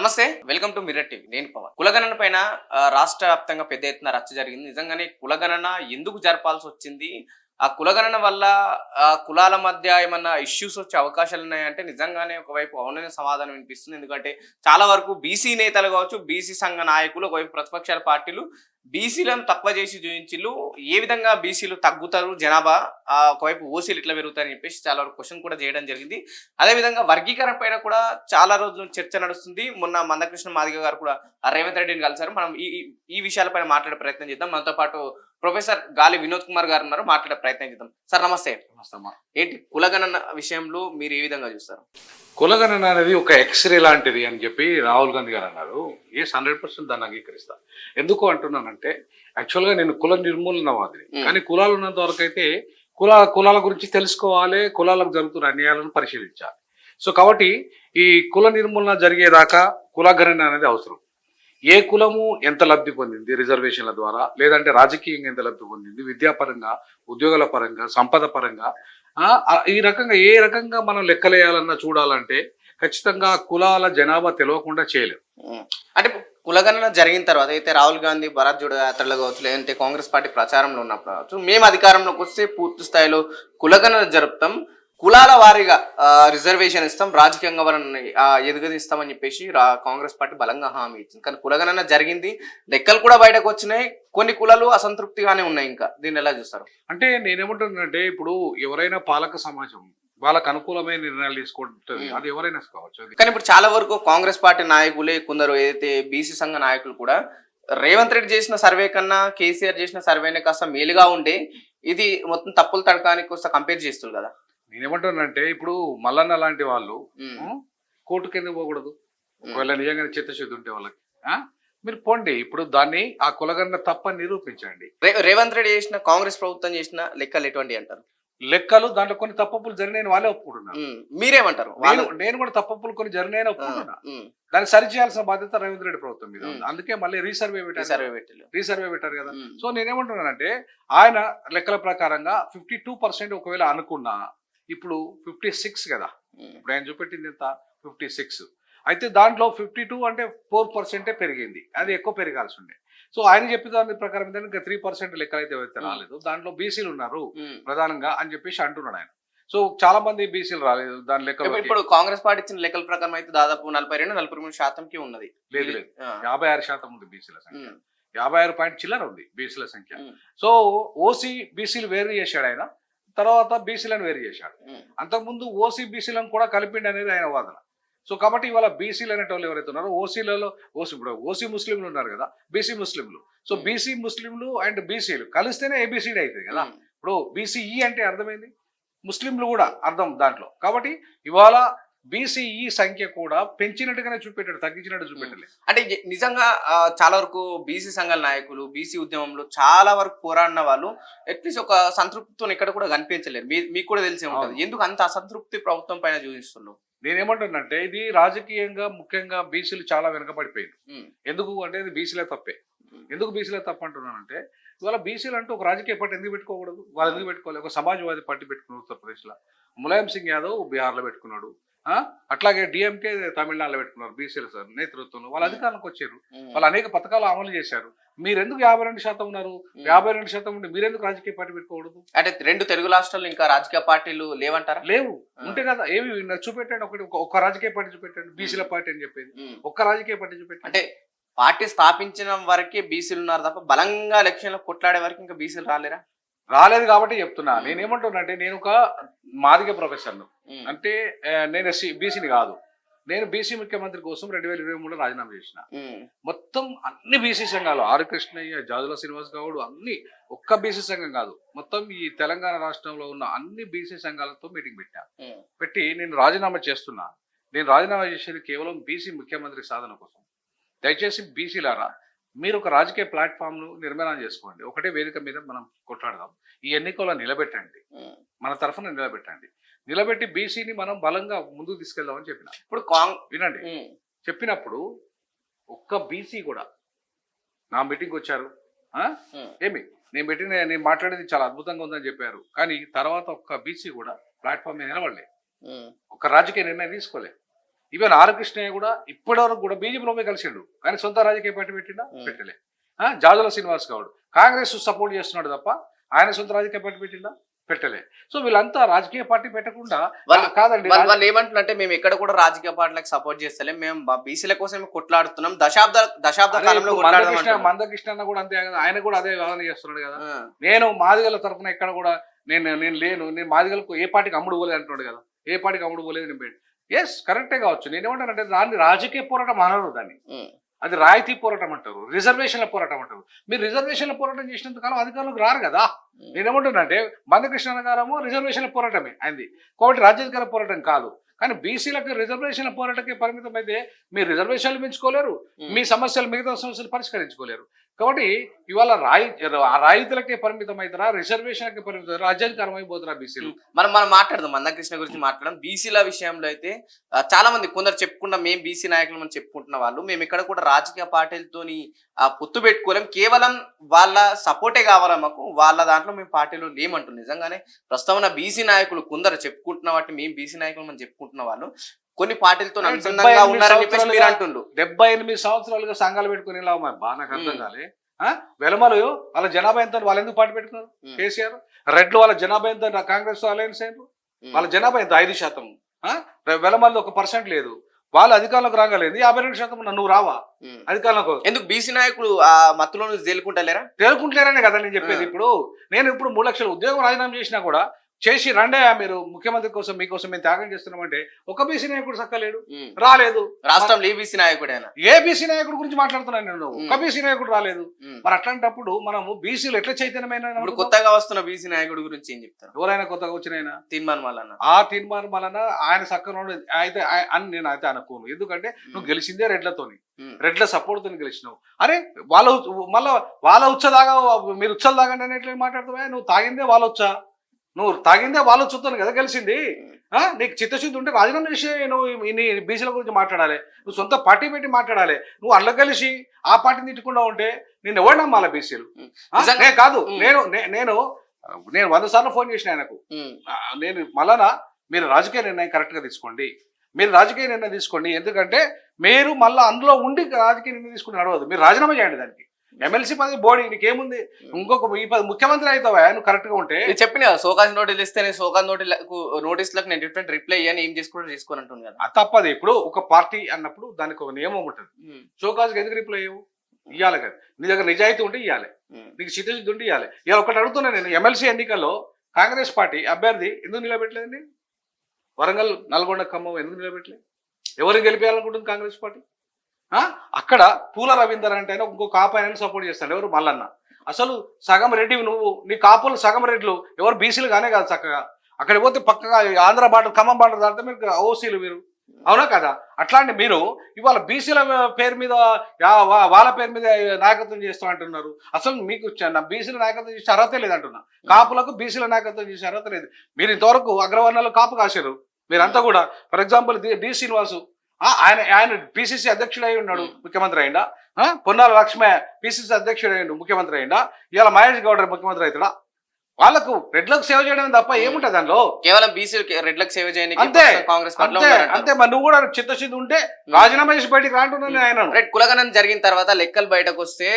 నమస్తే, welcome to mirror TV. నేను పవన్. కులగణన పైన రాష్ట్ర వ్యాప్తంగా పెద్ద ఎత్తున రచ్చ జరిగింది. నిజంగానే కులగణన ఎందుకు జరపాల్సి వచ్చింది? ఆ కులగణన వల్ల కులాల మధ్య ఏమన్నా ఇష్యూస్ వచ్చే అవకాశాలు ఉన్నాయంటే నిజంగానే ఒకవైపు అవుననే సమాధానం వినిపిస్తుంది. ఎందుకంటే చాలా వరకు బీసీ నేతలు కావచ్చు, బీసీ సంఘ నాయకులు, ఒకవైపు ప్రతిపక్షాల పార్టీలు బీసీలను తక్కువ చేసి చూపించిళ్ళు. ఏ విధంగా బీసీలు తగ్గుతారు జనాభా, ఒకవైపు ఓసీలు ఇట్లా పెరుగుతారని చెప్పేసి చాలా వరకు క్వశ్చన్ కూడా చేయడం జరిగింది. అదేవిధంగా వర్గీకరణ పైన కూడా చాలా రోజుల నుంచి చర్చ నడుస్తుంది. మొన్న మందకృష్ణ మాదిగ గారు కూడా రేవంత్ రెడ్డిని కలిసారు. మనం ఈ ఈ ఈ విషయాలపైన మాట్లాడే ప్రయత్నం చేద్దాం. మనతో పాటు ప్రొఫెసర్ గాలి వినోద్ కుమార్ గారు ఉన్నారు, మాట్లాడే ప్రయత్నం చేద్దాం. సార్ నమస్తే. ఏంటి కులగణన విషయంలో మీరు ఏ విధంగా చూస్తారు? కులగణన అనేది ఒక ఎక్స్రే లాంటిది అని చెప్పి రాహుల్ గాంధీ గారు అన్నారు. 100% దాన్ని అంగీకరిస్తా. ఎందుకు అంటున్నానంటే యాక్చువల్గా నేను కుల నిర్మూలనవాదిని. కానీ కులాలు ఉన్నంత వరకు అయితే కులాల గురించి తెలుసుకోవాలి, కులాలకు జరుగుతున్న అన్యాయాలను పరిశీలించాలి. సో కాబట్టి ఈ కుల నిర్మూలన జరిగేదాకా కులగణన అనేది అవసరం. ఏ కులము ఎంత లబ్ధి పొందింది రిజర్వేషన్ల ద్వారా, లేదంటే రాజకీయంగా ఎంత లబ్ధి పొందింది, విద్యాపరంగా, ఉద్యోగాల పరంగా, సంపద పరంగా, ఈ రకంగా ఏ రకంగా మనం లెక్కలేయాలన్నా చూడాలంటే ఖచ్చితంగా కులాల జనాభా తెలియకుండా చేయలేము. అంటే కులగణన జరిగిన తర్వాత అయితే రాహుల్ గాంధీ భరత్ జోడో యాత్రలో కావచ్చు, లేదంటే కాంగ్రెస్ పార్టీ ప్రచారంలో ఉన్నప్పుడు కావచ్చు, మేము అధికారంలోకి వస్తే పూర్తి స్థాయిలో కులగణన జరుపుతాం, కులాల వారీగా రిజర్వేషన్ ఇస్తాం, రాజకీయంగా వారిని ఎదుగుదిస్తామని చెప్పేసి కాంగ్రెస్ పార్టీ బలంగా హామీ ఇచ్చింది. కానీ కులగణన జరిగింది, లెక్కలు కూడా బయటకు వచ్చినాయి, కొన్ని కులాలు అసంతృప్తిగానే ఉన్నాయి. ఇంకా దీన్ని ఎలా చూస్తారు? అంటే నేనేమంటున్నానంటే ఇప్పుడు ఎవరైనా పాలక సమాజం వాళ్ళకు అనుకూలమైన నిర్ణయాలు తీసుకుంటుంది, అది ఎవరైనా కావచ్చు. కానీ ఇప్పుడు చాలా వరకు కాంగ్రెస్ పార్టీ నాయకులే, కొందరు ఏదైతే బీసీ సంఘ నాయకులు కూడా రేవంత్ రెడ్డి చేసిన సర్వే కన్నా కేసీఆర్ చేసిన సర్వేనే కాస్త మేలుగా ఉండే, ఇది మొత్తం తప్పులు తడకానికి వస్తే కంపేర్ చేస్తారు కదా. నేనేమంటున్నానంటే ఇప్పుడు మల్లన్న లాంటి వాళ్ళు కోర్టుకి ఎందుకు పోకూడదు? ఒకవేళ నిజంగానే చిత్తశుద్ధి ఉంటే వాళ్ళకి మీరు పోండి. ఇప్పుడు దాన్ని ఆ కులగన్న తప్పని నిరూపించండి. రేవంత్ రెడ్డి చేసిన, కాంగ్రెస్ ప్రభుత్వం చేసిన లెక్కలు ఎటువంటి అంటారు? లెక్కలు దాంట్లో కొన్ని తప్పులు జరిగినాయని వాళ్ళే ఒప్పుకుంటున్నారు. మీరేమంటారు? నేను కూడా తప్పులు కొన్ని జరిగినాయని ఒప్పుకుంటున్నా. దాన్ని సరి చేయాల్సిన బాధ్యత రేవంత్ రెడ్డి ప్రభుత్వం మీద ఉంది. అందుకే మళ్ళీ రీసర్వే పెట్టారు కదా. సో నేనేమంటున్నానంటే ఆయన లెక్కల ప్రకారంగా 52% ఒకవేళ అనుకున్నా, ఇప్పుడు 56 కదా. ఇప్పుడు ఆయన చూపెట్టింది ఎంత? 56. అయితే దాంట్లో 52 అంటే 4% పెరిగింది, అది ఎక్కువ పెరగాల్సి ఉండే. సో ఆయన చెప్పిన దాని ప్రకారం ఇంకా 3% లెక్కలు అయితే రాలేదు. దాంట్లో బీసీలు ఉన్నారు ప్రధానంగా అని చెప్పేసి అంటున్నాడు ఆయన. సో చాలా మంది బీసీలు రాలేదు దాని లెక్క. ఇప్పుడు కాంగ్రెస్ పార్టీ ఇచ్చిన లెక్కల ప్రకారం అయితే దాదాపు 42-43% ఉన్నది. లేదు 56% ఉంది బీసీల సంఖ్య. 56 పాయింట్ చిల్లర ఉంది బీసీల సంఖ్య. సో ఓసీ బీసీలు వేరు చేశాడు ఆయన, తర్వాత బీసీలను వేరు చేశాడు. అంతకుముందు ఓసీ బీసీలను కూడా కలిపిండి అనేది ఆయన వాదన. సో కాబట్టి ఇవాళ బీసీలు అనేటోళ్ళు ఎవరైతే ఉన్నారో ఓసీలలో ఇప్పుడు ఓసీ ముస్లింలు ఉన్నారు కదా, బీసీ ముస్లింలు. సో బీసీ ముస్లింలు అండ్ బీసీలు కలిస్తేనే ఏబిసిడి అవుతుంది కదా. ఇప్పుడు బీసీఈ అంటే అర్థమైంది, ముస్లింలు కూడా అర్థం దాంట్లో. కాబట్టి ఇవాళ బీసీఈ సంఖ్య కూడా పెంచినట్టుగానే చూపెట్టాడు, తగ్గించినట్టు చూపెట్టలేదు. అంటే నిజంగా చాలా వరకు బీసీ సంఘాల నాయకులు, బీసీ ఉద్యమంలో చాలా వరకు పోరాడిన వాళ్ళు అట్లీస్ట్ ఒక సంతృప్తితో ఇక్కడ కూడా కనిపించలేరు. మీకు కూడా తెలిసే ఉంటుంది ఎందుకు అంత అసంతృప్తి ప్రభుత్వం పైన చూపిస్తున్నారు. నేనేమంటున్నంటే ఇది రాజకీయంగా ముఖ్యంగా బీసీలు చాలా వెనకబడిపోయింది. ఎందుకు అంటే ఇది బీసీలే తప్పే. ఎందుకు బీసీలే తప్ప అంటున్నానంటే ఇవాళ బీసీలు అంటూ ఒక రాజకీయ పార్టీ ఎందుకు పెట్టుకోకూడదు? వాళ్ళు ఎందుకు పెట్టుకోవాలి? ఒక సమాజ్వాదీ పార్టీ పెట్టుకున్నారు ఉత్తరప్రదేశ్లో, ములాయం సింగ్ యాదవ్ బీహార్లో పెట్టుకున్నాడు, అట్లాగే డిఎంకే తమిళనాడులో పెట్టుకున్నారు బీసీల నేతృత్వంలో. వాళ్ళు అధికారంలోకి వచ్చారు, వాళ్ళు అనేక పథకాలు అమలు చేశారు. మీరెందుకు 52% ఉన్నారు? 52% ఉండి మీరెందుకు రాజకీయ పార్టీ పెట్టుకోకూడదు? అంటే 2 తెలుగు రాష్ట్రాల్లో ఇంకా రాజకీయ పార్టీలు లేవంటారా? లేవు. ఉంటే కదా ఏమి చూపెట్టండి, ఒక రాజకీయ పార్టీ చూపెట్టండి, బీసీల పార్టీ అని చెప్పేది ఒక్క రాజకీయ పార్టీ చూపెట్టండి. అంటే పార్టీ స్థాపించిన వరకే బీసీలు ఉన్నారు తప్ప బలంగా ఎలక్షన్లో కొట్లాడే వరకు ఇంకా బీసీలు రాలేరా? రాలేదు కాబట్టి చెప్తున్నా. నేనేమంటున్నా అంటే నేను ఒక మాదిగ ప్రొఫెసర్ను, అంటే నేను బీసీని కాదు. నేను బీసీ ముఖ్యమంత్రి కోసం 2023లో రాజీనామా చేసిన. మొత్తం అన్ని బీసీ సంఘాలు, ఆర్ కృష్ణయ్య, జాజుల శ్రీనివాస్ గౌడ్, అన్ని ఒక్క బీసీ సంఘం కాదు, మొత్తం ఈ తెలంగాణ రాష్ట్రంలో ఉన్న అన్ని బీసీ సంఘాలతో మీటింగ్ పెట్టి నేను రాజీనామా చేస్తున్నా. నేను రాజీనామా చేసేది కేవలం బీసీ ముఖ్యమంత్రి సాధన కోసం. దయచేసి బీసీలారా మీరు ఒక రాజకీయ ప్లాట్ఫామ్ను నిర్మాణం చేసుకోండి, ఒకటే వేదిక మీద మనం కొట్లాడదాం, ఈ ఎన్నికల్లో నిలబెట్టండి, మన తరఫున నిలబెట్టి బీసీని మనం బలంగా ముందుకు తీసుకెళ్దామని చెప్పిన. ఇప్పుడు వినండి, చెప్పినప్పుడు ఒక్క బీసీ కూడా నా మీటింగ్ వచ్చారు. ఏమి నేను మాట్లాడేది చాలా అద్భుతంగా ఉందని చెప్పారు, కానీ తర్వాత ఒక్క బీసీ కూడా ప్లాట్ఫామ్ మీద నిలబడలే, ఒక్క రాజకీయ నిర్ణయం తీసుకోలే. ఈవెన్ ఆర్ కృష్ణయ్య కూడా ఇప్పటివరకు కూడా బీజేపీలో కలిసిండు, కానీ సొంత రాజకీయ పార్టీ పెట్టిండా? పెట్టలే. జాజుల శ్రీనివాస్ గౌడ్ కాంగ్రెస్ సపోర్ట్ చేస్తున్నాడు తప్ప ఆయన సొంత రాజకీయ పార్టీ పెట్టిండా? పెట్టలే. సో వీళ్ళంతా రాజకీయ పార్టీ పెట్టకుండా కాదండి. వాళ్ళు ఏమంటున్నారంటే మేము ఎక్కడ కూడా రాజకీయ పార్టీలకు సపోర్ట్ చేస్తలేం, మేము బీసీల కోసం కొట్లాడుతున్నాం, దశాబ్ద కాలంలో మందకృష్ణ అన్న కూడా అంతే కదా, ఆయన కూడా అదే వాదన చేస్తున్నాడు కదా. నేను మాదిగల తరఫున ఎక్కడ కూడా నేను మాదిగలకు ఏ పార్టీకి అమ్ముడు పోలేదు అంటున్నాడు కదా. ఏ పార్టీకి అమ్ముడు పోలేదు నేను. ఎస్ కరెక్టే కావచ్చు. నేనేమంటానంటే దాన్ని రాజకీయ పోరాటం అనరు, దాన్ని అది రాయితీ పోరాటం అంటారు, రిజర్వేషన్ల పోరాటం అంటారు. మీరు రిజర్వేషన్ల పోరాటం చేసినంత కాలం అధికారులకు రారు కదా. నేనేమంటున్నానంటే మందకృష్ణ గారము రిజర్వేషన్ల పోరాటమే అయింది కాబట్టి రాజ్యాధికార పోరాటం కాదు. కానీ బీసీలకు రిజర్వేషన్ల పోరాటకే పరిమితం అయితే మీరు రిజర్వేషన్లు పెంచుకోలేరు, మీ సమస్యలు మిగతా సమస్యలు పరిష్కరించుకోలేరు. కాబట్టి ఇవాళ రాయితీలకే పరిమితం అవుతారా, రిజర్వేషన్లకే పరిమితం, రాజ్యాధికారం అయిపోతారా బీసీలు? మనం మాట్లాడదాం మందకృష్ణ గురించి మాట్లాడడం. బీసీల విషయంలో అయితే చాలా మంది కొందరు చెప్పుకున్న మేము బీసీ నాయకులు మనం చెప్పుకుంటున్న వాళ్ళు మేము ఇక్కడ కూడా రాజకీయ పార్టీలతోని పొత్తు పెట్టుకోలేం, కేవలం వాళ్ళ సపోర్టే కావాలా మాకు, వాళ్ళ దాంట్లో మేము పార్టీలో లేమంటున్నాం. నిజంగానే ప్రస్తుతం బీసీ నాయకులు కొందరు చెప్పుకుంటున్న వాటి మేము బీసీ నాయకులు మనం చెప్పుకుంటున్న వాళ్ళు కొన్ని పార్టీలతో అనుసంధానంగా ఉన్నారని చెప్పేసి మీరు అంటుండ్రు. 78 సంవత్సరాలుగా సంఘాలు పెట్టుకుని బాగా నాకు అర్థం కాలే. వెలమలు వాళ్ళ జనాభా ఎంత, వాళ్ళు ఎందుకు పార్టీ పెట్టుకున్నారు? కేసీఆర్ రెడ్లు వాళ్ళ జనాభా ఎంత, కాంగ్రెస్ అలయన్స్ అయినారు, వాళ్ళ జనాభా ఎంత 5%. వెలమల్లో 1% లేదు, వాళ్ళు అధికారంలోకి రాగలేదు. 52% నువ్వు రావా అధికారంలోకి? ఎందుకు బీసీ నాయకులు ఆ మత్తులో తేలుకుంటలేరా? తేలుకుంటలేరనే కదా నేను చెప్పేది. ఇప్పుడు నేను 3 లక్షల ఉద్యోగం రాజీనామా చేసినా కూడా చేసి రండే మీరు ముఖ్యమంత్రి కోసం మీకోసం మేము త్యాగం చేస్తున్నామంటే ఒక బీసీ నాయకుడు సక్కలేడు, రాలేదు. రాష్ట్రంలో ఏ బీసీ నాయకుడైనా ఏ బీసీ నాయకుడు గురించి మాట్లాడుతున్నాను నేను, ఒక బీసీ నాయకుడు రాలేదు. మరి అట్లాంటప్పుడు మనము బీసీలు ఎట్లా చైతన్యమైన? కొత్తగా వస్తున్న బీసీ నాయకుడు గురించి ఏం చెప్తారు? ఎవరైనా కొత్తగా వచ్చిన తీర్మానం వలన తీర్మానం వలన ఆయన సక్కనోడు అయితే అని నేను అయితే అనుకోను. ఎందుకంటే నువ్వు గెలిచిందే రెడ్లతోని, రెడ్ల సపోర్ట్ తోని గెలిచినావు. అరే మళ్ళా వాళ్ళ ఉచ్చదాగా మీరు ఉచ్చలు దాగండి అని ఎట్లా మాట్లాడుతావా? నువ్వు తాగిందే వాళ్ళ వచ్చా, నువ్వు తాగిందే వాళ్ళు చూస్తాను కదా గెలిచింది. నీకు చిత్తశుద్ధి ఉంటే రాజీనామా చేసి నువ్వు నీ బీసీల గురించి మాట్లాడాలి, నువ్వు సొంత పార్టీ పెట్టి మాట్లాడాలి. నువ్వు అల్ల కలిసి ఆ పార్టీని తిట్టకుండా ఉంటే నేను ఎవరు నమ్మాలా బీసీలు? కాదు నేను 100 సార్లు ఫోన్ చేసిన ఆయనకు. నేను మళ్ళా మీరు రాజకీయ నిర్ణయం కరెక్ట్ గా తీసుకోండి, మీరు రాజకీయ నిర్ణయం తీసుకోండి. ఎందుకంటే మీరు మళ్ళీ అందులో ఉండి రాజకీయ నిర్ణయం తీసుకుని నడవద్దు, మీరు రాజీనామా చేయండి. దానికి ఎమ్మెల్సీ పదవి బోడీ నీకేముంది, ఇంకొక ముఖ్యమంత్రి అవుతావా నువ్వు కరెక్ట్ గా ఉంటే? చెప్పిన సోకాజ్ నోటీసులు ఇస్తే నేను సోకాజ్ నోటీసులకు నేను డిఫరెంట్ రిప్లై అయ్యాను, ఏం చేసుకోని అంటుంది కదా. తప్పదు. ఇప్పుడు ఒక పార్టీ అన్నప్పుడు దానికి ఒక నియమం ఉంటుంది. షోకాజ్కి ఎందుకు రిప్లై అయ్యవు? ఇవ్వాలి కదా, నీ దగ్గర నిజాయితీ ఉంటే ఇవ్వాలి, నీకు చిత్తశుద్ధి ఉంటే ఇవ్వాలి. ఇలా ఒకటి అడుగుతున్నా నేను, ఎమ్మెల్సీ ఎన్నికల్లో కాంగ్రెస్ పార్టీ అభ్యర్థి ఎందుకు నిలబెట్టలేదండి? వరంగల్, నల్గొండ, ఖమ్మం ఎందుకు నిలబెట్టలేదు? ఎవరిని గెలిపేయాలనుకుంటుంది కాంగ్రెస్ పార్టీ? అక్కడ పూల రవీందర్ అంటే ఇంకొక కాపు ఆయన సపోర్ట్ చేస్తాడు, ఎవరు? మల్లన్న. అసలు సగం రెడ్డి నువ్వు, నీ కాపులు సగం రెడ్లు, ఎవరు బీసీలు కానే కాదు చక్కగా. అక్కడికి పోతే పక్కగా ఆంధ్ర బార్డర్, ఖమ్మం బార్డర్ దాంట్లో మీరు ఓసీలు, మీరు అవునా కదా? అట్లాంటి మీరు ఇవాళ బీసీల పేరు మీద వాళ్ళ పేరు మీద నాయకత్వం చేస్తూ అంటున్నారు. అసలు మీకు బీసీల నాయకత్వం చేసే అర్హత లేదంటున్నా. కాపులకు బీసీల నాయకత్వం చేసే అర్హత లేదు. మీరు ఇంతవరకు అగ్రవర్ణాలు కాపు కాశారు మీరంతా కూడా. ఫర్ ఎగ్జాంపుల్ డి శ్రీనివాసు ఆయన పిసిసి అధ్యక్షుడు అయి ఉన్నాడు, ముఖ్యమంత్రి అయిందా? పొన్నాల లక్ష్మయ్య పిసిసి అధ్యక్షుడు అయ్యిండు, ముఖ్యమంత్రి అయిందా? ఇవాళ మహేష్ గౌడ్ ముఖ్యమంత్రి అవుతాడా? వాళ్ళకు రెడ్లకు సేవ చేయడం తప్ప ఏముంటది దానిలో? కేవలం బీసీ రెడ్లకు సేవ చేయడానికి అంతే, కాంగ్రెస్ అంతే. మరి నువ్వు కూడా చిత్తశుద్ధి ఉంటే రాజీనామా చేసి బయటికి రాంటున్నాను ఆయన. కులగణన జరిగిన తర్వాత లెక్కలు బయటకు వస్తే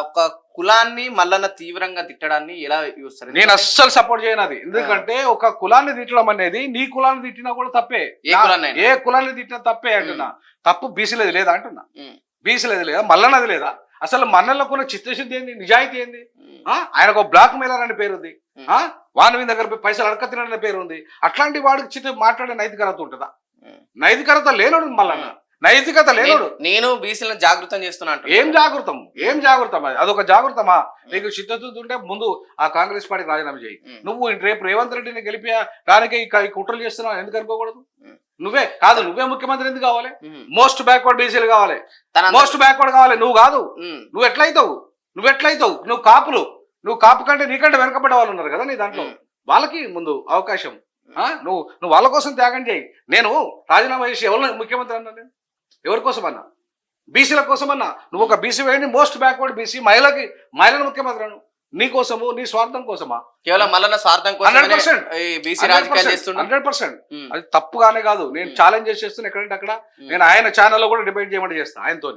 ఒక కులాన్ని మల్లన్న తీవ్రంగా తిట్టడాన్ని ఎలా చూస్తారు? నేను అస్సలు సపోర్ట్ చేయను అది. ఎందుకంటే ఒక కులాన్ని తిట్టడం అనేది నీ కులాన్ని తిట్టినా కూడా తప్పే, ఏ కులాన్ని తిట్టినా తప్పే అంటున్నా. తప్పు బీసీలది లేదా అంటున్నా, బీసీలది లేదా, మల్లన్నది లేదా? అసలు మన్నలకున్న చిత్తశుద్ధి ఏంది, నిజాయితీ ఏంది? ఆయనకు బ్లాక్ మెయిలర్ అనే పేరు ఉంది, వాని దగ్గర పైసలు అడకతిన పేరు ఉంది. అట్లాంటి వాడికి మాట్లాడే నైతికత ఉంటుందా? నైతికత లేనోడు మల్లన్న, నైతికత లేనోడు. నేను బీసీలను జాగృతం చేస్తున్నాను. ఏం జాగృతం అది? అదొక జాగృతమా? నీకు చిత్తశుద్ధి ఉంటే ముందు ఆ కాంగ్రెస్ పార్టీకి రాజీనామా చేయి. నువ్వు రేపు రేవంత్ రెడ్డిని గెలిపేయడానికి ఈ కుట్రలు చేస్తున్నావు ఎందుకు అనుకోకూడదు? నువ్వే ముఖ్యమంత్రి ఎందుకు కావాలి? మోస్ట్ బ్యాక్వర్డ్ బీసీలు కావాలి, మోస్ట్ బ్యాక్వర్డ్ కావాలి. నువ్వు కాదు, నువ్వు ఎట్లయితావు? నువ్వు కాపు కంటే నీకంటే వెనకబడ్డ వాళ్ళు ఉన్నారు కదా నీ దాంట్లో, వాళ్ళకి ముందు అవకాశం. నువ్వు వాళ్ళ కోసం త్యాగం చేయి. నేను రాజీనామా చేసి ఎవరు ముఖ్యమంత్రి అన్నా? నేను ఎవరి కోసం అన్నా? బీసీల కోసం అన్నా. నువ్వు ఒక బీసీ వేయండి, మోస్ట్ బ్యాక్వర్డ్ బీసీ, మహిళను ముఖ్యమంత్రి అను. నీకోసము, నీ స్వార్థం కోసమా? కేవలం మల్లన్న స్వార్థం కోసం 100%. బీసీ రాజకీయాలు చేస్తుండ్రు. 100%. అది తప్పుగానే కాదు. నేను ఛాలెంజ్ చేసేస్తున్నా ఎక్కడంటే అక్కడ. నేను ఆయన ఛానల్లో కూడా డిబేట్ చేయమని చేస్తా ఆయనతో.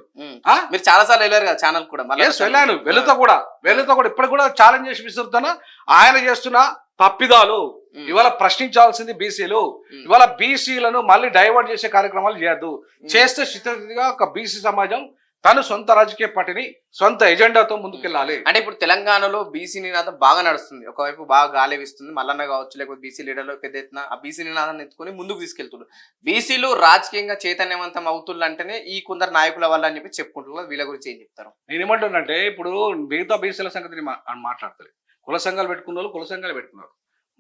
మీరు చాలా సార్లు వెళ్ళారు కదా ఛానల్ కూడా. వెళ్ళాను, వెళుతా కూడా ఇప్పుడు కూడా ఛాలెంజ్ చేసి విసురుతున్నా. ఆయన చేస్తున్న తప్పిదాలు ఇవాళ ప్రశ్నించాల్సింది బీసీలు. ఇవాళ బీసీలను మళ్ళీ డైవర్ట్ చేసే కార్యక్రమాలు చేయొద్దు. చేస్తే స్థితిగా ఒక బీసీ సమాజం తను సొంత రాజకీయ పార్టీని సొంత ఎజెండాతో ముందుకెళ్ళాలి. అంటే ఇప్పుడు తెలంగాణలో బీసీ నినాదం బాగా నడుస్తుంది. ఒకవైపు బాగా గాలి వీస్తుంది, మల్లన్న కావచ్చు, లేకపోతే బీసీ లీడర్లు పెద్ద ఎత్తున ఆ బీసీ నినాదాన్ని ఎత్తుకొని ముందుకు తీసుకెళ్తున్నారు. బీసీలు రాజకీయంగా చైతన్యవంతం అవుతుందంటేనే ఈ కొందరు నాయకుల వల్ల అని చెప్పి చెప్పుకుంటున్నారు. వీళ్ళ గురించి ఏం చెప్తారు? నేను ఏమంటున్నానంటే ఇప్పుడు మిగతా బీసీల సంగతిని మాట్లాడతలేదు. కుల సంఘాలు పెట్టుకున్న వాళ్ళు కుల సంఘాలు పెట్టుకున్నారు.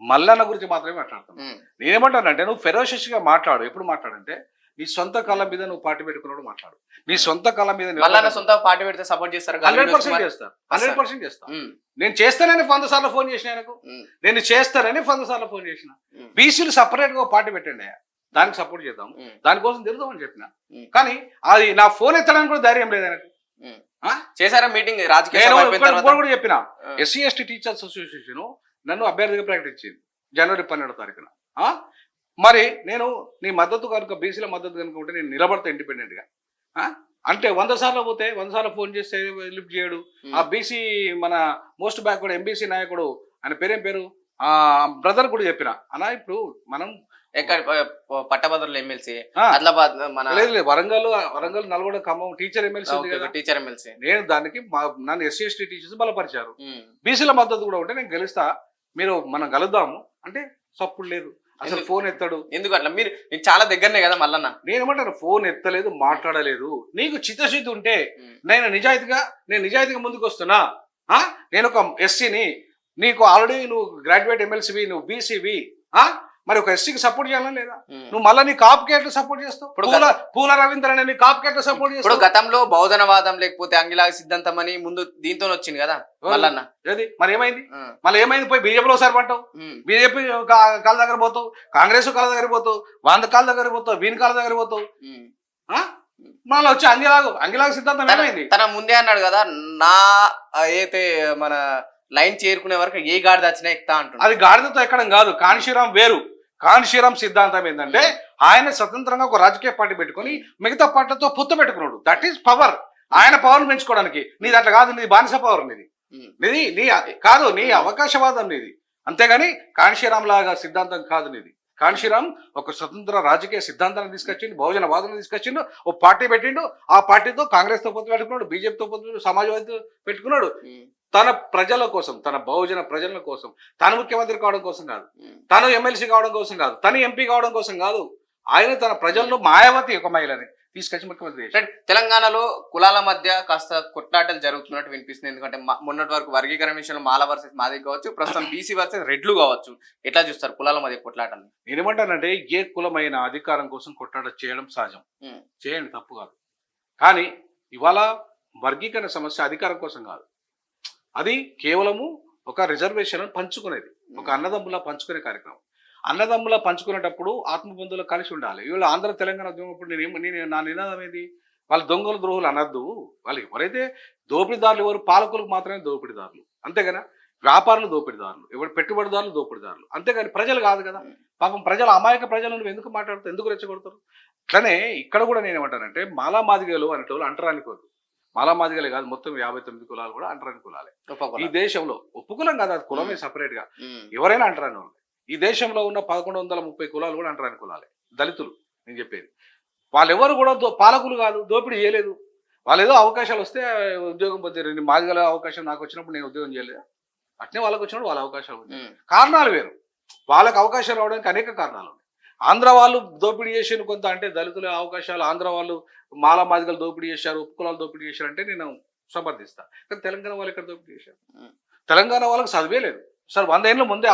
మల్లన్న గురించి మాత్రమే మాట్లాడుతున్నాను. నేనేమంటానంటే నువ్వు ఫెరోషియస్ గా మాట్లాడు. ఎప్పుడు మాట్లాడంటే నీ సొంత కాలం మీద నువ్వు పార్టీ పెట్టుకున్నాడు మాట్లాడు. నీ సొంత కాలం మీద సొంత పార్టీ పెడితే సపోర్ట్ చేస్తారు. 100% చేస్తా. నేను చేస్తానని 100 సార్లు ఫోన్ చేసిన ఆయనకు. నేను చేస్తానని 100 సార్లు ఫోన్ చేసిన. బీసీలు సపరేట్ గా పార్టీ పెట్టండి, దానికి సపోర్ట్ చేద్దాం, దానికోసం తిరుగుదామని చెప్పిన. కానీ అది నా ఫోన్ ఎత్తడానికి కూడా ధైర్యం లేదు ఆయనకు. చేశారా మీటింగ్? రాజకీయ కూడా చెప్పిన ఎస్సీ ఎస్టీ టీచర్స్ అసోసియేషన్ నన్ను అభ్యర్థిగా ప్రకటించింది జనవరి 12వ తారీఖున. మరి నేను నీ మద్దతు కనుక బీసీల మద్దతు కనుక ఉంటే నేను నిలబడతా ఇండిపెండెంట్ గా. అంటే 100 సార్లు పోతే 100 సార్లు ఫోన్ చేస్తే లిఫ్ట్ చేయడు. ఆ బీసీ మన మోస్ట్ బ్యాక్వర్డ్ ఎంబీసీ నాయకుడు ఆయన పేరు బ్రదర్ కూడా చెప్పిన అన్నా ఇప్పుడు మనం పట్టభద్రులు ఎమ్మెల్సీ ఆదిలాబాద్ మన వరంగల్ నల్గొండ ఖమ్మం టీచర్ ఎమ్మెల్సీ నేను దానికి నన్ను ఎస్సీ ఎస్టీ టీచర్స్ బలపరిచారు. బీసీల మద్దతు కూడా ఉంటే నేను గెలుస్తా, మనం కలుద్దాము అంటే సప్పుడు లేదు. అసలు ఫోన్ ఎత్తాడు. ఎందుకు అట్లా? మీరు చాలా దగ్గరనే కదా మల్లన్న. నేనేమంటాను, ఫోన్ ఎత్తలేదు, మాట్లాడలేదు. నీకు చిత్తశుద్ధి ఉంటే నేను నిజాయితీగా ముందుకు వస్తున్నా. నేను ఒక ఎస్సీని, నీకు ఆల్రెడీ నువ్వు గ్రాడ్యుయేట్ ఎమ్మెల్సీవి, నువ్వు బీసీవి, మరి ఒక ఎస్సీకి సపోర్ట్ చేయాలా లేదా? నువ్వు మళ్ళీ నీ కాపు కేట్లు సపోర్ట్ చేస్తావు. పూల రవీంద్ర నీ కాపు కేట్లు సపోర్ట్ చేస్తావు. ఇప్పుడు గతంలో బౌద్ధనవాదం లేకపోతే అంగిలాగ సిద్ధాంతం అని ముందు దీంతో వచ్చింది కదా మల్లన్న. మరి ఏమైంది? మళ్ళీ ఏమైంది? పోయి బీజేపీలో ఒకసారి పట్టావు, బీజేపీ కాళ్ళ దగ్గర పోతావు, కాంగ్రెస్ కాళ్ళ దగ్గర పోతావు, వాళ్ళ కాళ్ళ దగ్గర పోతావు, వీని కాళ్ళ దగ్గర పోతావు. మళ్ళీ వచ్చి అంగిలాగ సిద్ధాంతం ఏమైంది? తన ముందే అన్నాడు కదా, నా అయితే మన లైన్ చేరుకునే వరకు ఏ గాడిద వచ్చినా ఎక్కుతా అంటున్నాడు. అది గాడిదతో ఎక్కడం కాదు. కాన్షీరామ్ వేరు. కాన్షీరామ్ సిద్ధాంతం ఏంటంటే ఆయన స్వతంత్రంగా ఒక రాజకీయ పార్టీ పెట్టుకుని మిగతా పార్టీతో పొత్తు పెట్టుకున్నాడు. That is power. ఆయన పవర్ పెంచుకోవడానికి. నీది అట్లా కాదు, నీది బానిస పవర్. నీ కాదు, నీ అవకాశవాదం నీది. అంతేగాని కాన్షీరామ్ లాగా సిద్ధాంతం కాదు నీది. కాన్షీరామ్ ఒక స్వతంత్ర రాజకీయ సిద్ధాంతాన్ని తీసుకొచ్చిండు, బహుజన వాదన తీసుకొచ్చిండు, ఓ పార్టీ పెట్టిండు. ఆ పార్టీతో కాంగ్రెస్ తో పొత్తు పెట్టుకున్నాడు, బీజేపీతో పొత్తు, సమాజ్వాదీతో పెట్టుకున్నాడు. తన ప్రజల కోసం, తన బహుజన ప్రజల కోసం, తను ముఖ్యమంత్రి కావడం కోసం కాదు, తను ఎమ్మెల్సీ కావడం కోసం కాదు, తను ఎంపీ కావడం కోసం కాదు. ఆయన తన ప్రజల్లో మాయావతి ఒక మహిళని తీసుకొచ్చి ముఖ్యమంత్రి. తెలంగాణలో కులాల మధ్య కాస్త కొట్లాటలు జరుగుతున్నట్టు వినిపిస్తుంది. ఎందుకంటే మొన్నటి వరకు వర్గీకరణ విషయంలో మాల వర్సెస్ మాది కావచ్చు, ప్రస్తుతం బీసీ వర్సెస్ రెడ్లు కావచ్చు. ఎట్లా చూస్తారు కులాల మధ్య కొట్లాటలు? నేనేమంటానంటే ఏ కులమైన అధికారం కోసం కొట్లాట చేయడం సహజం, చేయండి, తప్పు కాదు. కానీ ఇవాళ వర్గీకరణ సమస్య అధికారం కోసం కాదు. అది కేవలము ఒక రిజర్వేషన్ పంచుకునేది, ఒక అన్నదమ్ములా పంచుకునే కార్యక్రమం. అన్నదమ్ములా పంచుకునేటప్పుడు ఆత్మబంధువులు కలిసి ఉండాలి. ఇవాళ ఆంధ్ర తెలంగాణ ఉద్యమప్పుడు నా నినాదం ఏంది? వాళ్ళు దొంగలు ద్రోహులు అనద్దు. వాళ్ళు ఎవరైతే దోపిడీదారులు, ఎవరు పాలకులకు మాత్రమే దోపిడీదారులు, అంతేగాని వ్యాపారులు దోపిడీదారులు, ఎవరు పెట్టుబడిదారులు దోపిడీదారులు, అంతేగాని ప్రజలు కాదు కదా. పాపం ప్రజలు, అమాయక ప్రజలను ఎందుకు మాట్లాడుతారు, ఎందుకు రెచ్చగొడతారు? అట్లనే ఇక్కడ కూడా నేను ఏమంటానంటే మాలా మాదిగలు అనేటోళ్ళు అంటరానికోరు. మాలా మాదిగలే కాదు, మొత్తం 59 కులాలు కూడా అంటరాని కులాలే ఈ దేశంలో. ఉపకులం కాదు, అది కులమే సపరేట్ గా. ఎవరైనా అంటరాని వాళ్ళు. ఈ దేశంలో ఉన్న 1130 కులాలు కూడా అంటరాని కులాలే. దళితులు నేను చెప్పేది. వాళ్ళెవరు కూడా పాలకులు కాదు, దోపిడీ చేయలేదు. వాళ్ళు ఏదో అవకాశాలు వస్తే ఉద్యోగం పొందారు. మాదిగల అవకాశం నాకు వచ్చినప్పుడు నేను ఉద్యోగం చేయలేదు, అట్నే వాళ్ళకి వచ్చినప్పుడు వాళ్ళ అవకాశాలు ఉంది. కారణాలు వేరు. వాళ్ళకి అవకాశాలు రావడానికి అనేక కారణాలు ఉన్నాయి. ఆంధ్ర వాళ్ళు దోపిడీ చేసిన కొంత, అంటే దళితుల అవకాశాలు ఆంధ్ర వాళ్ళు, మాలా మాదిగలు దోపిడీ చేశారు, ఉపకులాలు దోపిడీ చేశారు అంటే నేను సమర్థిస్తా. కానీ తెలంగాణ వాళ్ళు ఎక్కడ దోపిడీ చేశారు? తెలంగాణ వాళ్ళకి చదివే లేదు సార్. 100 ఏళ్ళ ముందే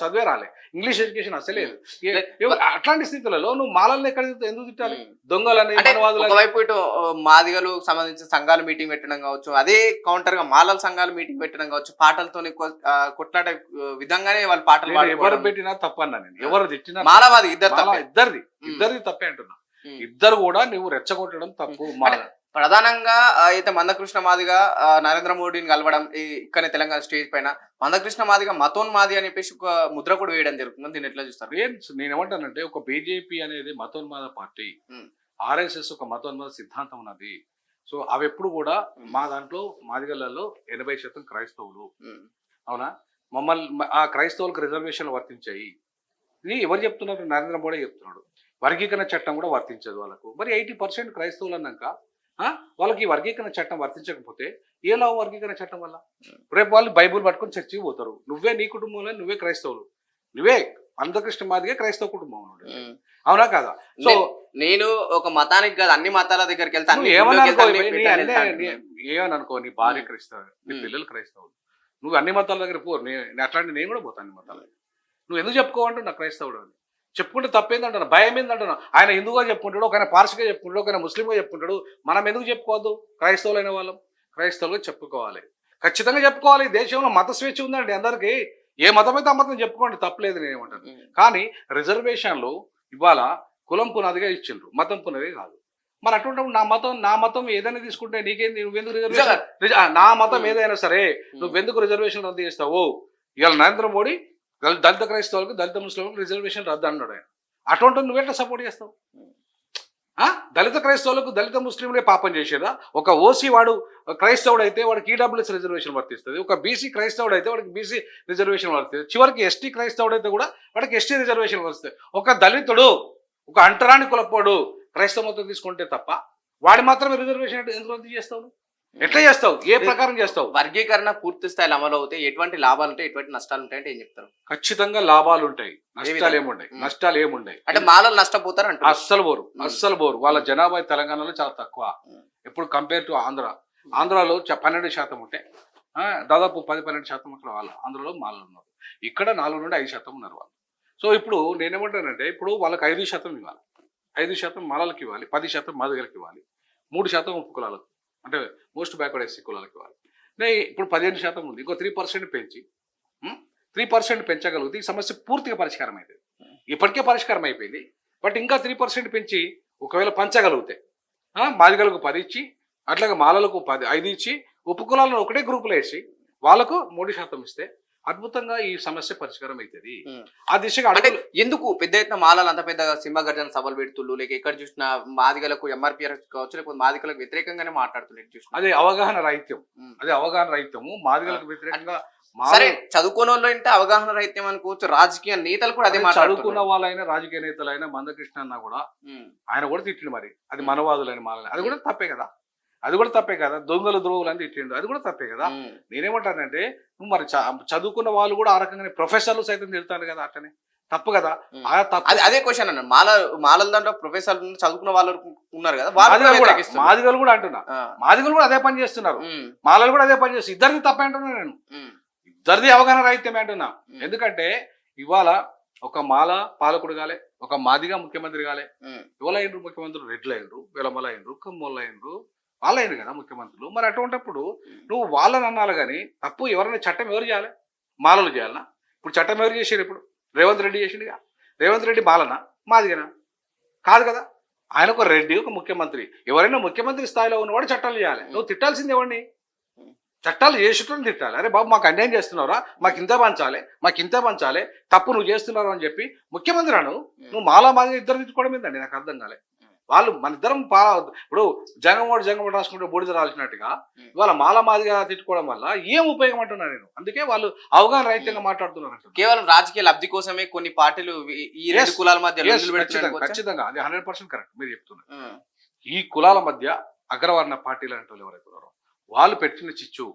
చదివే రాలే, ఇంగ్లీష్ ఎడ్యుకేషన్ అసలే లేదు. అట్లాంటి స్థితులలో నువ్వు మాలల్ని ఎక్కడ ఎందుకు తిట్టాలి? దొంగలని, ఒకవైపు ఇటు మాదిగలు సంబంధించిన సంఘాలు మీటింగ్ పెట్టడం కావచ్చు, అదే కౌంటర్ గా మాలల సంఘాలు మీటింగ్ పెట్టడం కావచ్చు, పాటలతో కొట్లాట విధంగానే వాళ్ళు పాటలు ఎవరు పెట్టినా తప్పన్నా, నేను ఎవరు తిట్టినా మాలవాది ఇద్దరిది తప్పే అంటున్నా. ఇద్దరు కూడా నువ్వు రెచ్చగొట్టడం తప్పు. ప్రధానంగా అయితే మందకృష్ణ మాదిగ నరేంద్ర మోడీని కలవడం ఇక్కడ తెలంగాణ స్టేజ్ పైన మందకృష్ణ మాదిగ మతోన్మాది అని చెప్పేసి ఒక ముద్ర కూడా వేయడం జరుగుతుంది. దీన్ని ఎట్లా చూస్తారు? నేను ఏమంటానంటే ఒక బీజేపీ అనేది మతోన్మాద పార్టీ, ఆర్ఎస్ఎస్ ఒక మతోన్మాద సిద్ధాంతం ఉన్నది. సో అవి ఎప్పుడు కూడా మా దాంట్లో మాదిగలలో 80% క్రైస్తవులు. అవునా? మమ్మల్ని ఆ క్రైస్తవులకు రిజర్వేషన్లు వర్తించాయి. ఇది ఎవరు చెప్తున్నారు? నరేంద్ర మోడీ చెప్తున్నాడు. వర్గీకరణ చట్టం కూడా వర్తించదు వాళ్ళకు. మరి 80% క్రైస్తవులు అన్నాక వాళ్ళకి ఈ వర్గీకరణ చట్టం వర్తించకపోతే ఏ లాభం వర్గీకరణ చట్టం వల్ల? రేపు వాళ్ళు బైబుల్ పట్టుకొని చర్చికి పోతారు. నువ్వే నీ కుటుంబంలో నువ్వే క్రైస్తవులు, నువ్వే మందకృష్ణ మాదిగా క్రైస్తవ కుటుంబం. అవునా కాదా? సో నేను ఒక మతానికి కాదు అన్ని మతాల దగ్గరికి వెళ్తాను. ఏమనుకో, నీ భార్య క్రైస్తవులు, నీ పిల్లలు క్రైస్తవులు, నువ్వు అన్ని మతాల దగ్గర పో. అట్లాంటి నేను కూడా పోతాను అన్ని మతాల దగ్గర. నువ్వు ఎందుకు చెప్పుకోవంటు నా క్రైస్తవుడు అని చెప్పుకుంటే తప్పేందంటున్నా, భయం ఏందంటున్నా. ఆయన హిందువుగా చెప్పుకుంటాడు, ఒక ఆయన పార్సిగా చెప్పుకుంటాడు, ఒక ఆయన ముస్లింగా చెప్పుకుంటాడు. మనం ఎందుకు చెప్పుకోవద్దు? క్రైస్తవులైన వాళ్ళం క్రైస్తవులుగా చెప్పుకోవాలి, ఖచ్చితంగా చెప్పుకోవాలి. దేశంలో మత స్వేచ్ఛ ఉందండి అందరికీ. ఏ మతం అయితే ఆ మతం చెప్పుకోండి, తప్పలేదు నేనేమంటాను. కానీ రిజర్వేషన్లు ఇవాళ కులం పునాదిగా ఇచ్చిండ్రు, మతం పునాది కాదు. మరి అటువంటిప్పుడు నా మతం ఏదైనా తీసుకుంటే నీకేంది? నువ్వెందుకు రిజర్వేషన్? నా మతం ఏదైనా సరే నువ్వెందుకు రిజర్వేషన్ రద్దు చేస్తావు? ఇవాళ నరేంద్ర మోడీ దళిత క్రైస్తవులకు, దళిత ముస్లింలకు రిజర్వేషన్ రద్దు అన్నాడు ఆయన. అటువంటి నువ్వెట్లా సపోర్ట్ చేస్తావు? దళిత క్రైస్తవులకు, దళిత ముస్లింలే పాపం చేసేదా? ఒక ఓసీ వాడు క్రైస్తవుడు అయితే వాడికి ఈడబ్ల్యూఎస్ రిజర్వేషన్ వర్తిస్తుంది. ఒక బీసీ క్రైస్తవుడు అయితే వాడికి బీసీ రిజర్వేషన్ వర్తిస్తుంది. చివరికి ఎస్టీ క్రైస్తవుడు అయితే కూడా వాడికి ఎస్టీ రిజర్వేషన్ వస్తుంది. ఒక దళితుడు, ఒక అంటరాని కులపోడు క్రైస్తవ మతం తీసుకుంటే తప్ప వాడి మాత్రమే రిజర్వేషన్ ఎందుకు రద్దు చేస్తావు? ఎట్లా చేస్తావు? ఏ ప్రకారం చేస్తావు? వర్గీకరణ పూర్తి స్థాయిలో అమలు అవుతాయి, ఎటువంటి లాభాలు ఉంటాయి, ఎటువంటి నష్టాలు ఉంటాయంటే ఏం చెప్తారు? ఖచ్చితంగా లాభాలు ఉంటాయి, నష్టాలు ఏముంటాయి? నష్టాలు ఏముంటాయి అంటే మాలలు నష్టపోతారు అంటే అస్సలు పోరు. వాళ్ళ జనాభా తెలంగాణలో చాలా తక్కువ. ఎప్పుడు కంపేర్ టు ఆంధ్రాలో 12% ఉంటే దాదాపు 10-12% అక్కడ వాళ్ళు ఆంధ్రలో మాలలు ఉన్నారు. ఇక్కడ 4 నుండి 5% ఉన్నారు వాళ్ళు. సో ఇప్పుడు నేనేమంటానంటే ఇప్పుడు వాళ్ళకి 5% ఇవ్వాలి, 5% మాలలకు ఇవ్వాలి, 10% మాదిగలకు ఇవ్వాలి, 3% ఉప్పు కులాలకు అంటే మోస్ట్ బ్యాక్వర్డ్ ఎస్సీ కులాలకు ఇవ్వాలి. ఇప్పుడు 15% ఉంది. ఇంకో 3% పెంచి 3% పెంచగలిగితే ఈ సమస్య పూర్తిగా పరిష్కారం అవుతుంది. ఇప్పటికే పరిష్కారం అయిపోయింది, బట్ ఇంకా 3% పెంచి ఒకవేళ పంచగలిగితే మాదిగలకు 10 ఇచ్చి, అట్లాగే మాలలకు 5 ఇచ్చి, ఉప్పు కులాలను ఒకటే గ్రూపులో వేసి వాళ్ళకు 3% ఇస్తే అద్భుతంగా ఈ సమస్య పరిష్కారం అవుతుంది. ఆ దిశగా అంటే ఎందుకు పెద్ద ఎత్తున మాలలు అంత పెద్ద సింహగర్జన సభలు పెడుతుళ్ళు, లేక ఎక్కడ చూసినా మాదిగలకు ఎంఆర్పీఆర్ కావచ్చు, లేకపోతే మాదిగలకు వ్యతిరేకంగానే మాట్లాడుతున్నారు? అదే అవగాహన రహిత్యము మాదిగలకు వ్యతిరేకంగా. సరే, చదువుకున్న వాళ్ళు అంటే అవగాహన రహిత్యం అనుకోవచ్చు, రాజకీయ నేతలు కూడా అదే చదువుకున్న వాళ్ళైనా రాజకీయ నేతలైనా మందకృష్ణ అన్న కూడా ఆయన కూడా తిట్టిండు. మరి అది మనవాదులైన మాలని అది కూడా తప్పే కదా. దొంగలు ద్రోగులు అని తిట్టిండు, అది కూడా తప్పే కదా. నేనేమంటానంటే నువ్వు మరి చదువుకున్న వాళ్ళు కూడా ఆ రకంగానే ప్రొఫెసర్లు సైతం తిడతారు కదా, అట్లనే తప్పు కదా. అదే క్వశ్చన్ అన్న, మాలల దాంట్లో ప్రొఫెసర్లు చదువుకున్న వాళ్ళు ఉన్నారు కదా, మాదిగలు కూడా అంటున్నా, మాదిగలు కూడా అదే పని చేస్తున్నారు, మాలలు కూడా అదే పని చేస్తున్నారు. ఇద్దరిది తప్పే అంటున్నా నేను, ఇద్దరిది అవగాహన రహిత్యమే అంటున్నా. ఎందుకంటే ఇవాళ ఒక మాల పాలకుడు కాలే, ఒక మాదిగా ముఖ్యమంత్రి కాలే. ఇవాళ అయినరు ముఖ్యమంత్రులు, రెడ్లు అయినరు, వెలమల అయినరు, కమ్మోళ్ళు అయినరు, వాళ్ళు అయినరు కదా ముఖ్యమంత్రులు. మరి అటువంటిప్పుడు నువ్వు వాళ్ళని అన్నాను కానీ తప్పు ఎవరైనా చట్టం ఎవరు చేయాలి? మాలలు చేయాలనా? ఇప్పుడు చట్టం ఎవరు చేసారు? ఇప్పుడు రేవంత్ రెడ్డి చేసిండుగా. రేవంత్ రెడ్డి మాలనా మాదిగనా? కాదు కదా. ఆయన ఒక రెడ్డి, ఒక ముఖ్యమంత్రి. ఎవరైనా ముఖ్యమంత్రి స్థాయిలో ఉన్నవాడు చట్టాలు చేయాలి. నువ్వు తిట్టాల్సింది ఎవరిని? చట్టాలు చేసేటోని తిట్టాలి. అరే బాబు మాకు అన్యాయం చేస్తున్నారా, మాకు ఇంత పంచాలి, తప్పు నువ్వు చేస్తున్నావు అని చెప్పి ముఖ్యమంత్రి అను. నువ్వు మాలా మాదిగా ఇద్దరు తిట్టుకోవడం ఏందండి? నాకు అర్థం కాలే. వాళ్ళు మన ఇద్దరం ఇప్పుడు జంగమోడు రాసుకుంటే బూడిద రాల్సినట్టుగా ఇవాళ మాల మాదిగా తిట్టుకోవడం వల్ల ఏం ఉపయోగం అంటున్నా నేను. అందుకే వాళ్ళు అవగాహన రహితంగా మాట్లాడుతున్నారు. కేవలం రాజకీయ లబ్ధి కోసమే కొన్ని పార్టీలు ఈ రెండు కులాల మధ్య ఖచ్చితంగా అది 100% కరెక్ట్ మీరు చెప్తున్నారు. ఈ కులాల మధ్య అగ్రవర్ణ పార్టీలు అంటే ఎవరైతే ఉన్నారో వాళ్ళు పెట్టిన చిచ్చు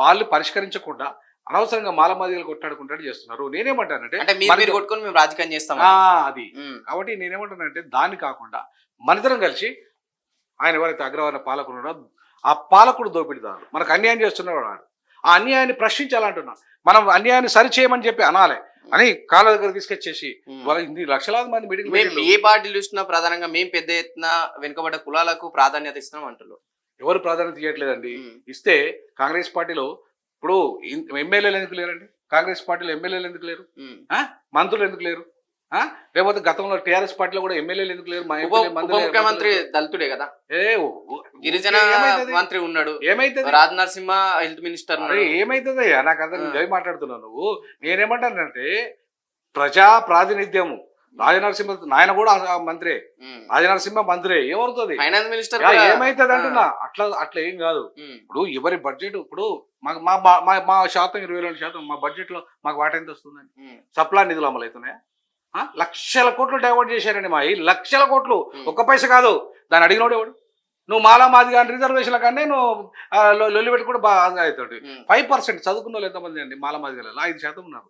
వాళ్ళు పరిష్కరించకుండా అనవసరంగా మాల మాదిగలు కొట్టాడుకుంటాడు చేస్తున్నారు. నేనేమంటానంటే రాజకీయం చేస్తాం అది. కాబట్టి నేనేమంటానంటే దాన్ని కాకుండా మనిద్దరం కలిసి ఆయన ఎవరైతే అగ్రవర్ణ పాలకుడు ఉన్నాడో ఆ పాలకుడు దోపిడీదారు, మనకు అన్యాయం చేస్తున్నాడు, ఆ అన్యాయాన్ని ప్రశ్నించాలంటున్నా. మనం అన్యాయాన్ని సరిచేయమని చెప్పి అనాలి అని కాళ్ళ దగ్గర తీసుకొచ్చేసి వాళ్ళ ఇన్ని లక్షలాది మంది మీటింగ్. ఏ పార్టీలు చూసినా ప్రధానంగా మేము పెద్ద ఎత్తున వెనుకబడ్డ కులాలకు ప్రాధాన్యత ఇస్తున్నాం అంటున్నారు. ఎవరు ప్రాధాన్యత ఇవ్వట్లేదండి. ఇస్తే కాంగ్రెస్ పార్టీలో ఇప్పుడు ఎమ్మెల్యేలు ఎందుకు లేరండి? కాంగ్రెస్ పార్టీలో ఎమ్మెల్యేలు ఎందుకు లేరు? మంత్రులు ఎందుకు లేరు? లేకపోతే గతంలో టీఆర్ఎస్ పార్టీలో కూడా ఎమ్మెల్యేలు ఎందుకు లేరు? మా ఉప ఎమ్మెల్యే ఉప మంత్రులు లేరు, ముఖ్యమంత్రి మంత్రులు లేరు. దళితుడే కదా, ఏ గిరిజన ఏమైతది? మంత్రి ఉన్నాడు, ఏమైతది? రాజ్ నరసింహ హెల్త్ మినిస్టర్ అరే ఉన్నాడు. ఏమైతుందయ్యా నాకు అర్థం జై మాట్లాడుతున్నావు నువ్వు. నేనేమంటానంటే ప్రజా ప్రాతినిధ్యము. రాజనరసింహ నాయన కూడా మంత్రే, రాజనరసింహ మంత్రే, ఏమవుతుంది? ఫైనాన్స్ మినిస్టర్ ఏమైతుంది అంటున్నా. అట్లా ఏం కాదు. ఇప్పుడు ఎవరి బడ్జెట్ ఇప్పుడు మాకు మా శాతం 22% మా బడ్జెట్ లో మాకు వాటా ఎంత వస్తుందండి? సప్లా నిధులు అమలు అవుతున్నాయా? లక్షల కోట్లు డైవర్ట్ చేశారండి మా లక్షల కోట్లు, ఒక్క పైసా కాదు. దాన్ని అడిగినోడు ఎవడు? నువ్వు మాలా మాది కానీ రిజర్వేషన్ల కానీ నువ్వు లొల్లి పెట్టి కూడా బాగా అవుతాడు. 5% చదువుకున్న వాళ్ళు ఎంతమంది అండి మాలా మాది గల? 5% ఉన్నారు.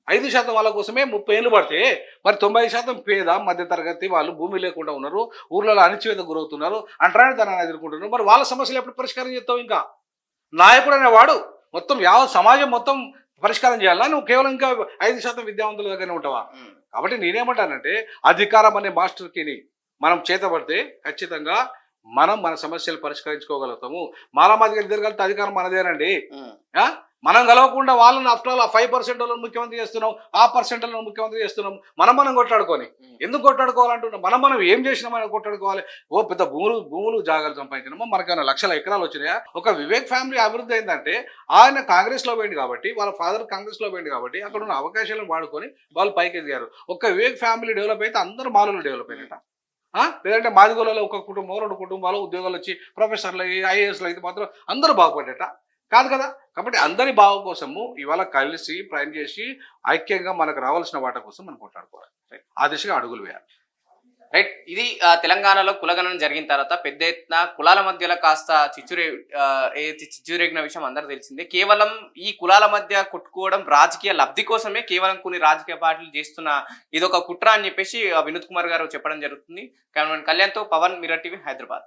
5% వాళ్ళ కోసమే 30 ఏళ్ళు పడితే మరి 90% పేద మధ్య తరగతి వాళ్ళు భూమి లేకుండా ఉన్నారు, ఊర్లలో అణిచివేత గురవుతున్నారు, అంటరాని తనాన్ని ఎదుర్కొంటున్నారు. మరి వాళ్ళ సమస్యలు ఎప్పుడు పరిష్కారం చేస్తావు? ఇంకా నాయకుడు అనేవాడు మొత్తం యావత్ సమాజం మొత్తం పరిష్కారం చేయాలా? నువ్వు కేవలం ఇంకా 5% విద్యావంతుల దగ్గరనే ఉంటావా? కాబట్టి నేనేమంటానంటే అధికారం అనే మాస్టర్కి మనం చేతపడితే ఖచ్చితంగా మనం మన సమస్యలు పరిష్కరించుకోగలుగుతాము. మాలామాది ఇద్దరు కలిస్తే అధికారం మనదేనండి. మనం కలవకుండా వాళ్ళని ఆఫ్టర్ ఆల్ 5% వాళ్ళని ముఖ్యమంత్రి చేస్తున్నాం, ఆ పర్సెంట్లను ముఖ్యమంత్రి చేస్తున్నాం. మనం కొట్లాడుకొని ఎందుకు కొట్లాడుకోవాలంటున్నాం? మనం ఏం చేసినామని కొట్లాడుకోవాలి? ఓ పెద్ద భూములు జాగాలు సంపాదించినామో మనకైనా లక్షల ఎకరాలు వచ్చినాయా? ఒక వివేక్ ఫ్యామిలీ అభివృద్ధి అయిందంటే ఆయన కాంగ్రెస్ లో పోయింది కాబట్టి, వాళ్ళ ఫాదర్ కాంగ్రెస్ లో పోయింది కాబట్టి అక్కడ ఉన్న అవకాశాలను వాడుకొని వాళ్ళు పైకి ఎదిగారు. ఒక వివేక్ ఫ్యామిలీ డెవలప్ అయితే అందరూ మాలలో డెవలప్ అయినట. లేదంటే మాదిగోలలో ఒక కుటుంబం 2 కుటుంబాలు ఉద్యోగాలు వచ్చి ప్రొఫెసర్లు ఐఏఎస్లు అయితే మాత్రం అందరూ బాగుపడేట కాదు కదా. కాబట్టి అందరి బాగు కోసము ఇవాళ కలిసి ప్రయాణం చేసి ఐక్యంగా మనకు రావాల్సిన వాటి కోసం మనం కొట్లాడుకోవాలి. ఆ దిశగా అడుగులు వేయాలి. రైట్. ఇది తెలంగాణలో కులగణన జరిగిన తర్వాత పెద్ద ఎత్తున కులాల మధ్యలో కాస్త చిచ్చురేగిన విషయం అందరూ తెలిసిందే. కేవలం ఈ కులాల మధ్య కొట్టుకోవడం రాజకీయ లబ్ధి కోసమే కేవలం కొన్ని రాజకీయ పార్టీలు చేస్తున్న ఇదొక కుట్ర అని చెప్పేసి వినోద్ కుమార్ గారు చెప్పడం జరుగుతుంది. కెమెరామెన్ కళ్యాణ్తో పవన్, మిర్రర్ టీవీ, హైదరాబాద్.